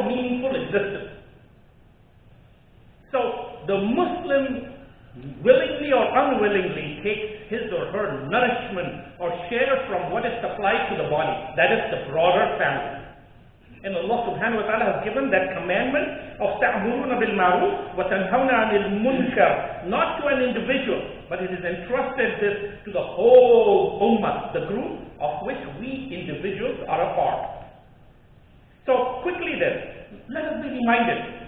a meaningful existence. So the Muslim willingly or unwillingly takes his or her nourishment or share from what is supplied to the body. That is the broader family. And Allah subhanahu wa ta'ala has given that commandment of تَعْمُرُونَ بِالْمَعْرُوفِ وَتَنْهَوْنَ عَنِ الْمُنْكَرِ, not to an individual, but it is entrusted this to the whole ummah, the group of which we individuals are a part. So quickly then, let us be reminded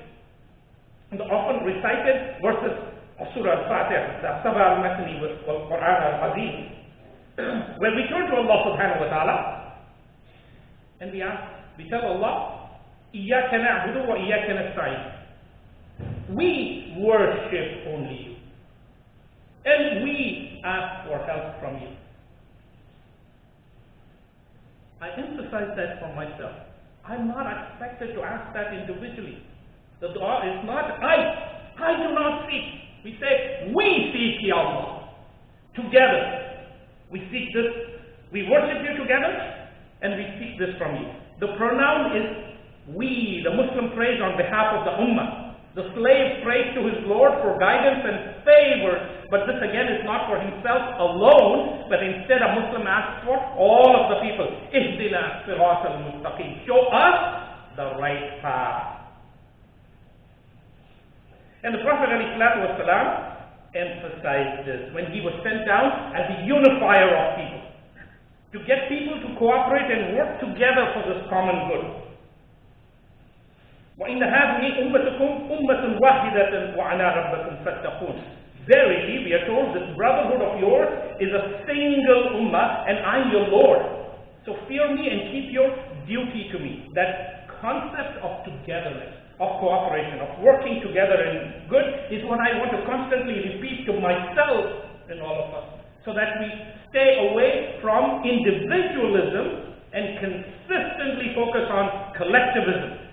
the often recited verses of Surah Al-Fatiha, the Sabah al-Matni wal Quran al-Azim, where we turn to Allah subhanahu wa ta'ala and we tell Allah, إِيَّاكَ نَعْبُدُ وَإِيَّاكَ نَسْتَعِينُ. We worship only you. And we ask for help from you. I emphasize that for myself. I'm not expected to ask that individually. The dua is not I do not seek. We say, we seek Ya Allah. Together. We seek this. We worship you together and we seek this from you. The pronoun is we. The Muslim prays on behalf of the ummah. The slave prays to his Lord for guidance and favor. But this again is not for himself alone, but instead a Muslim asks for all of the people. Ihdina sirat al-mustaqim. Show us the right path. And the Prophet ﷺ emphasized this when he was sent down as the unifier of people, to get people to cooperate and work together for this common good. وَإِنَّ هَذِهِ أُمَّتُكُمْ أُمَّةٌ وَاحِدَةٌ وَأَنَا رَبَّكُمْ فَاتَّقُونَ. Verily, we are told, this brotherhood of yours is a single ummah, and I'm your Lord. So fear me and keep your duty to me. That concept of togetherness, of cooperation, of working together in good is what I want to constantly repeat to myself and all of us, so that we stay away from individualism and consistently focus on collectivism.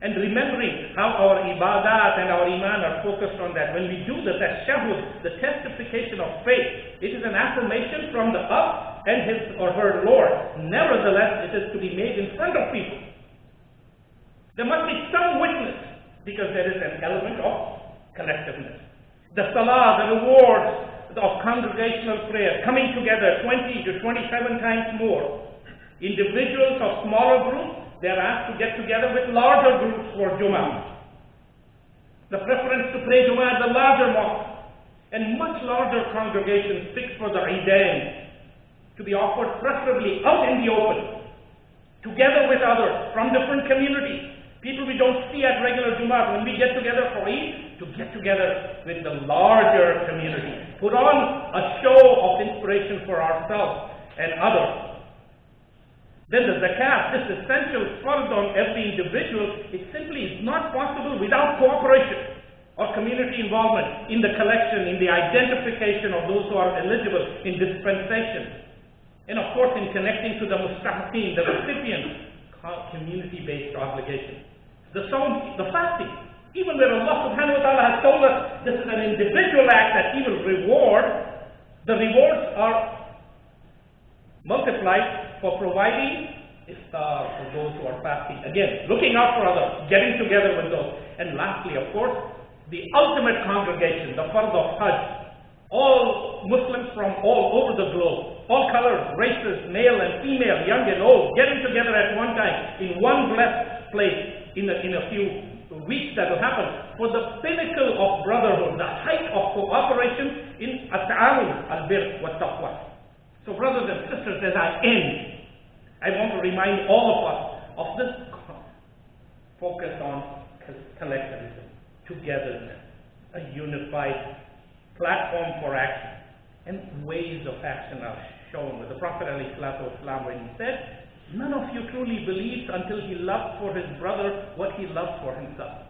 And remembering how our ibadat and our iman are focused on that. When we do the tashahhud, the testification of faith, it is an affirmation from the up and his or her Lord. Nevertheless, it is to be made in front of people. There must be some witness, because there is an element of collectiveness. The salah, the rewards of congregational prayer, coming together 20 to 27 times more. Individuals of smaller groups, they are asked to get together with larger groups for Jummah. The preference to pray Jummah at the larger mosque, and much larger congregations fixed for the Eidain, to be offered preferably out in the open, together with others from different communities. People we don't see at regular Jummah, when we get together for Eid, to get together with the larger community. Put on a show of inspiration for ourselves and others. Then the zakat, this essential fard on every individual, it simply is not possible without cooperation or community involvement in the collection, in the identification of those who are eligible, in dispensation. And of course in connecting to the mustahqeen, the recipients, community-based obligation. The sawm, the fasting, even where Allah subhanahu wa ta'ala has told us this is an individual act that He will reward, the rewards are multiplied for providing iftar for those who are fasting. Again, looking out for others, getting together with those. And lastly, of course, the ultimate congregation, the fard of Hajj. All Muslims from all over the globe, all colors, races, male and female, young and old, getting together at one time in one blessed place in a few weeks that will happen for the pinnacle of brotherhood, the height of cooperation in at-ta'awun, al-bir wa taqwa. So brothers and sisters, as I end, I want to remind all of us of this focus on collectivism, togetherness, a unified platform for action, and ways of action are shown. With the Prophet ﷺ, when he said, none of you truly believes until he loves for his brother what he loves for himself.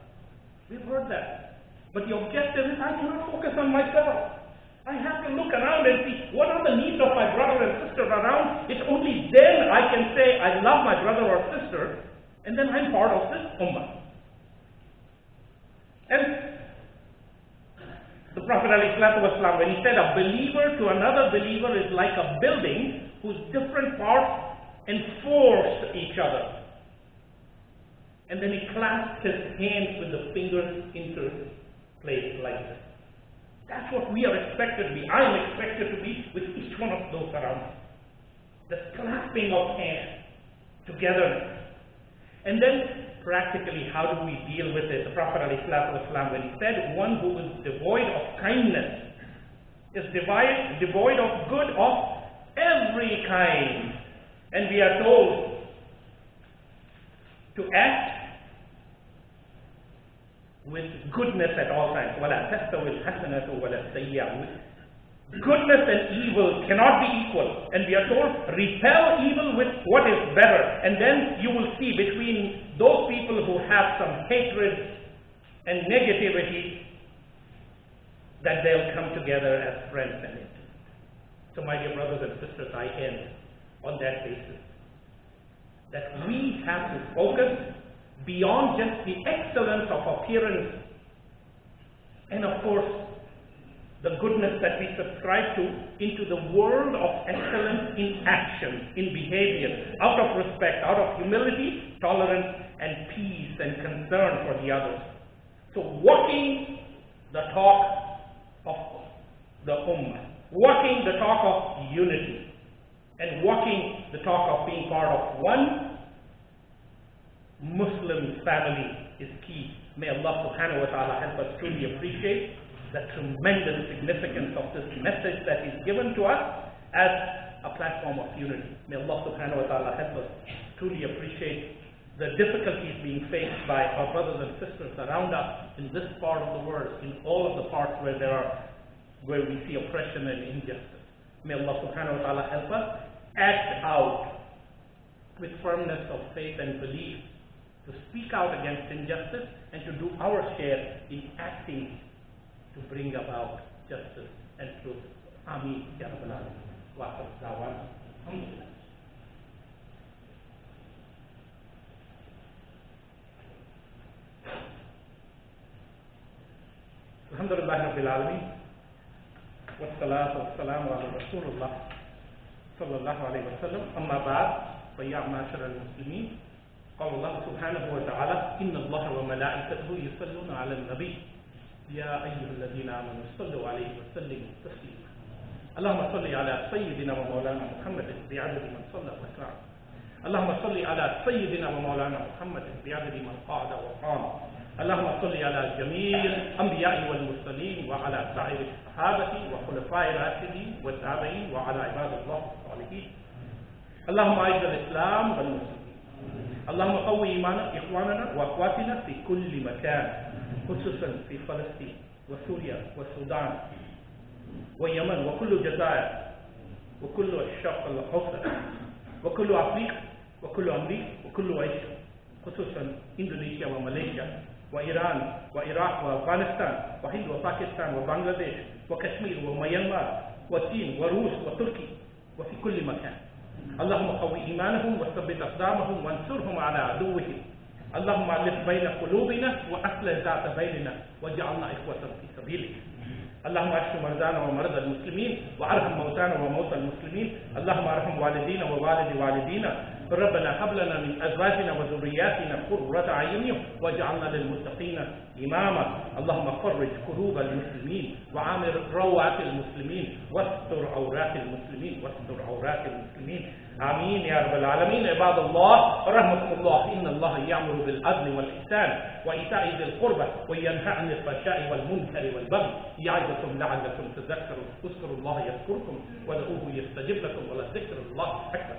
We've heard that. But the objective is, I cannot focus on myself. I have to look around and see what are the needs of my brother and sister around. It's only then I can say I love my brother or sister, and then I'm part of this ummah. And the Prophet ﷺ, when he said a believer to another believer is like a building whose different parts enforce each other. And then he clasped his hands with the fingers interlaced like this. That's what we are expected to be. I am expected to be with each one of those around us. The clasping of hands, togetherness. And then, practically, how do we deal with it? The Prophet ﷺ, when he said, one who is devoid of kindness is devoid of good of every kind. And we are told to act with goodness at all times. وَلَا تَسْتَوِي الْحَسَنَةُ وَلَا السَّيِّئَةُ. Goodness and evil cannot be equal. And we are told, repel evil with what is better. And then you will see between those people who have some hatred and negativity, that they'll come together as friends and intimates. So my dear brothers and sisters, I end on that basis. That we have to focus beyond just the excellence of appearance and of course the goodness that we subscribe to, into the world of excellence in action, in behavior, out of respect, out of humility, tolerance, and peace and concern for the others. So walking the talk of the Ummah, walking the talk of unity, and walking the talk of being part of one Muslim family is key. May Allah subhanahu wa ta'ala help us truly appreciate the tremendous significance of this message that is given to us as a platform of unity. May Allah subhanahu wa ta'ala help us truly appreciate the difficulties being faced by our brothers and sisters around us in this part of the world, in all of the parts where we see oppression and injustice. May Allah subhanahu wa ta'ala help us act out with firmness of faith and belief, to speak out against injustice and to do our share in acting to bring about justice and truth. Ameen. Ya Rabbal Alamin. Wa akhir da'wana. Alhamdulillah. Alhamdulillah Rabbil Alamin. Wassalatu wassalamu ala Rasulullah sallallahu alayhi wa sallam. Amma ba'd. Fa ya ma'ashara al-muslimin. قال الله سبحانه وتعالى إن الله وملائكته يصلون على النبي يا أيها الذين آمنوا صلوا عليه وسلموا تسليما اللهم صل على سيدنا ومولانا محمد بعدد من صلى وسلم اللهم صل على سيدنا ومولانا محمد بعدد من قعد وقام اللهم صل على جميع الأنبياء والمرسلين وعلى سائر الصحابة وخلفاء الراشدين والتابعين وعلى عباد الله الصالحين اللهم أعز الإسلام والمسلمين اللهم قوي إيمان إخواننا وأخواتنا في كل مكان خصوصا في فلسطين وسوريا والسودان واليمن وكل الجزائر وكل الشرق الأوسط وكل أفريقيا وكل أمريكا وكل آسيا خصوصا إندونيسيا وماليزيا وإيران وعراق وأفغانستان وهند وباكستان وبنغلاديش وكشمير وميانمار والصين وروس وتركيا وفي كل مكان اللهم قوي إيمانهم وثبت أقدامهم وانصرهم على عدوهم اللهم ألف بين قلوبنا وأصلح ذات بيننا واجعلنا إخوة في سبيلك اللهم اشف مرضانا ومرضى المسلمين وارحم موتانا وموتى المسلمين اللهم ارحم والدينا ووالد والدينا ربنا هب لنا من ازواجنا وذرياتنا قرة اعين واجعلنا للمتقين اماما اللهم فرج كروب المسلمين وعامر روعة المسلمين واستر عورات المسلمين واستر عورات المسلمين آمين يا رب العالمين. عباد الله رحمكم الله إن الله يأمر بالعدل والإحسان وإيتاء ذي القربى وينهى عن الفحشاء والمنكر والبغي يعظكم لعلكم تذكرون اذكروا الله يذكركم ودعوه يستجب لكم ولذكر الله أكبر.